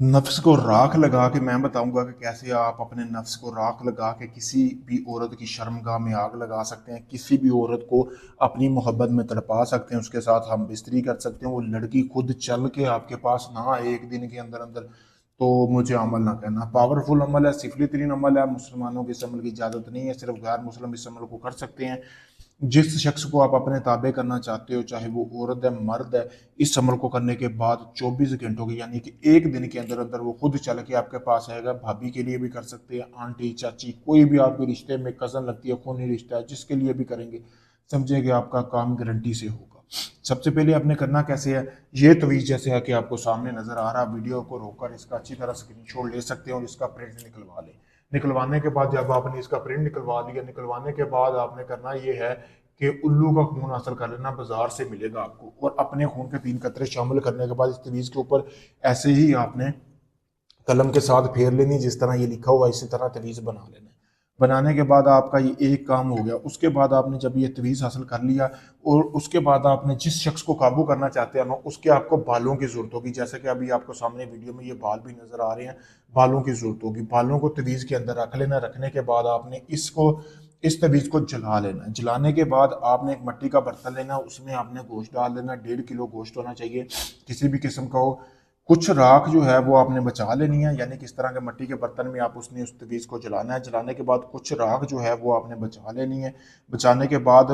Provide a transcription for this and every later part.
नफ्स को राख लगा के मैं बताऊंगा कि कैसे आप अपने नफ्स को राख लगा के किसी भी औरत की शर्मगाह में आग लगा सकते हैं, किसी भी औरत को अपनी मोहब्बत में तड़पा सकते हैं, उसके साथ हम बिस्तरी कर सकते हैं। वो लड़की खुद चल के आपके पास ना आए एक दिन के अंदर अंदर, तो मुझे अमल ना कहना। पावरफुल अमल है, सिफली तरीन अमल है, मुसलमानों के इस अमल की इजाज़त नहीं है, सिर्फ गैर मुस्लिम इस अमल को कर सकते हैं। जिस शख्स को आप अपने ताबे करना चाहते हो, चाहे वो औरत है मर्द है, इस अमल को करने के बाद 24 घंटों की यानी कि एक दिन के अंदर अंदर वो खुद चल के आपके पास आएगा। भाभी के लिए भी कर सकते हैं, आंटी चाची कोई भी आपके रिश्ते में कज़न लगती है, खूनी रिश्ता है, जिसके लिए भी करेंगे, समझे कि आपका काम गारंटी से होगा। सबसे पहले आपने करना कैसे है, ये तवीज़ जैसे है कि आपको सामने नजर आ रहा, वीडियो को रोककर इसका अच्छी तरह स्क्रीनशॉट ले सकते हैं और इसका प्रिंट निकलवा लें। निकलवाने के बाद जब आपने इसका प्रिंट निकलवा लिया, निकलवाने के बाद आपने करना ये है कि उल्लू का खून हासिल कर लेना, बाजार से मिलेगा आपको, और अपने खून के 3 कतरे शामिल करने के बाद इस तवीज़ के ऊपर ऐसे ही आपने कलम के साथ फेर लेनी, जिस तरह ये लिखा हुआ इसी तरह तवीज़ बना लेना है। बनाने के बाद आपका ये एक काम हो गया। उसके बाद आपने जब ये तवीज़ हासिल कर लिया और उसके बाद आपने जिस शख्स को काबू करना चाहते हैं ना, उसके आपको बालों की ज़रूरत होगी। जैसे कि अभी आपको सामने वीडियो में ये बाल भी नज़र आ रहे हैं, बालों की ज़रूरत होगी। बालों को तवीज़ के अंदर रख लेना। रखने के बाद आपने इसको इस तवीज़ को जला लेना। जलाने के बाद आपने एक मिट्टी का बर्तन लेना, उसमें आपने गोश्त डाल देना। 1.5 किलो गोश्त होना चाहिए, किसी भी किस्म का हो। कुछ राख जो है वो आपने बचा लेनी है, यानी किस तरह के मिट्टी के बर्तन में आप उसने उस तवीज़ को जलाना है। जलाने के बाद कुछ राख जो है वो आपने बचा लेनी है। बचाने के बाद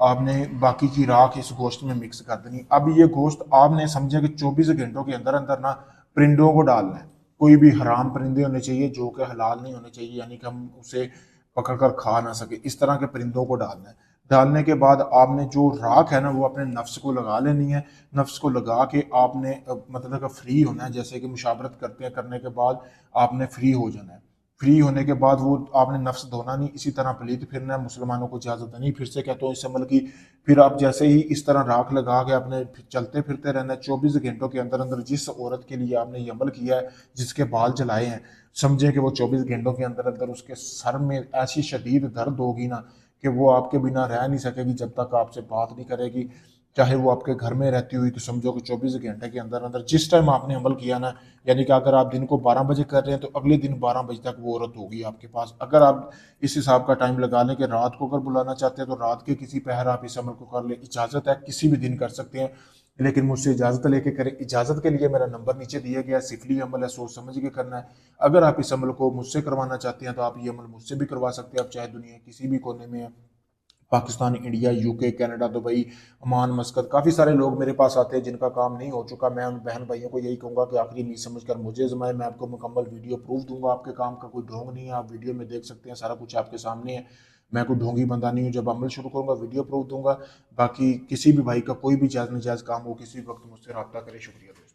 आपने बाकी की राख इस गोश्त में मिक्स कर देनी। अब ये गोश्त आपने समझा कि 24 घंटों के अंदर अंदर ना परिंदों को डालना है। कोई भी हराम परिंदे होने चाहिए जो कि हलाल नहीं होने चाहिए, यानी कि हम उसे पकड़ कर खा ना सके, इस तरह के परिंदों को डालना है। डालने के बाद आपने जो राख है ना वो अपने नफ्स को लगा लेनी है। नफ्स को लगा के आपने मतलब कि फ्री होना है, जैसे कि मुशावरत करते हैं, करने के बाद आपने फ्री हो जाना है। फ्री होने के बाद वो आपने नफ्स धोना नहीं, इसी तरह पलीत फिरना है। मुसलमानों को इजाज़त नहीं, फिर से कहता हूँ इस अमल की। फिर आप जैसे ही इस तरह राख लगा के आपने चलते फिरते रहना है। 24 घंटों के अंदर अंदर जिस औरत के लिए आपने ये अमल किया है, जिसके बाल जलाए हैं, समझे कि वो 24 घंटों के अंदर अंदर उसके सर में ऐसी शदीद दर्द होगी ना कि वो आपके बिना रह नहीं सकेगी जब तक आपसे बात नहीं करेगी। चाहे वो आपके घर में रहती हुई, तो समझो कि 24 घंटे के अंदर अंदर जिस टाइम आपने अमल किया ना, यानी कि अगर आप दिन को 12 बजे कर रहे हैं तो अगले दिन 12 बजे तक वो औरत होगी आपके पास। अगर आप इस हिसाब का टाइम लगा लें कि रात को अगर बुलाना चाहते हैं तो रात के किसी पहर आप इस अमल को कर ले। इजाज़त है, किसी भी दिन कर सकते हैं, लेकिन मुझसे इजाज़त लेके करें। इजाज़त के लिए मेरा नंबर नीचे दिया गया है, सिफली अमल है, सोच समझ के करना है। अगर आप इस अमल को मुझसे करवाना चाहते हैं तो आप ये अमल मुझसे भी करवा सकते हैं। आप चाहे दुनिया किसी भी कोने में है, Pakistan, India, UK, Canada, Dubai, Oman, मस्कत, काफ़ी सारे लोग मेरे पास आते हैं जिनका काम नहीं हो चुका। मैं उन बहन भाइयों को यही कहूँगा कि आखिरी नहीं समझकर मुझे आजमाएं। मैं आपको मुकम्मल वीडियो प्रूफ दूंगा, आपके काम का कोई ढोंग नहीं है। आप वीडियो में देख सकते हैं, सारा कुछ आपके सामने है। मैं कोई ढोंगी बंदा नहीं हूँ। जब अमल शुरू करूँगा वीडियो प्रूफ दूंगा। बाकी किसी भी भाई का कोई भी जायज़ नाजायज़ काम हो, किसी भी वक्त मुझसे रब्ता करें। शुक्रिया दोस्तों।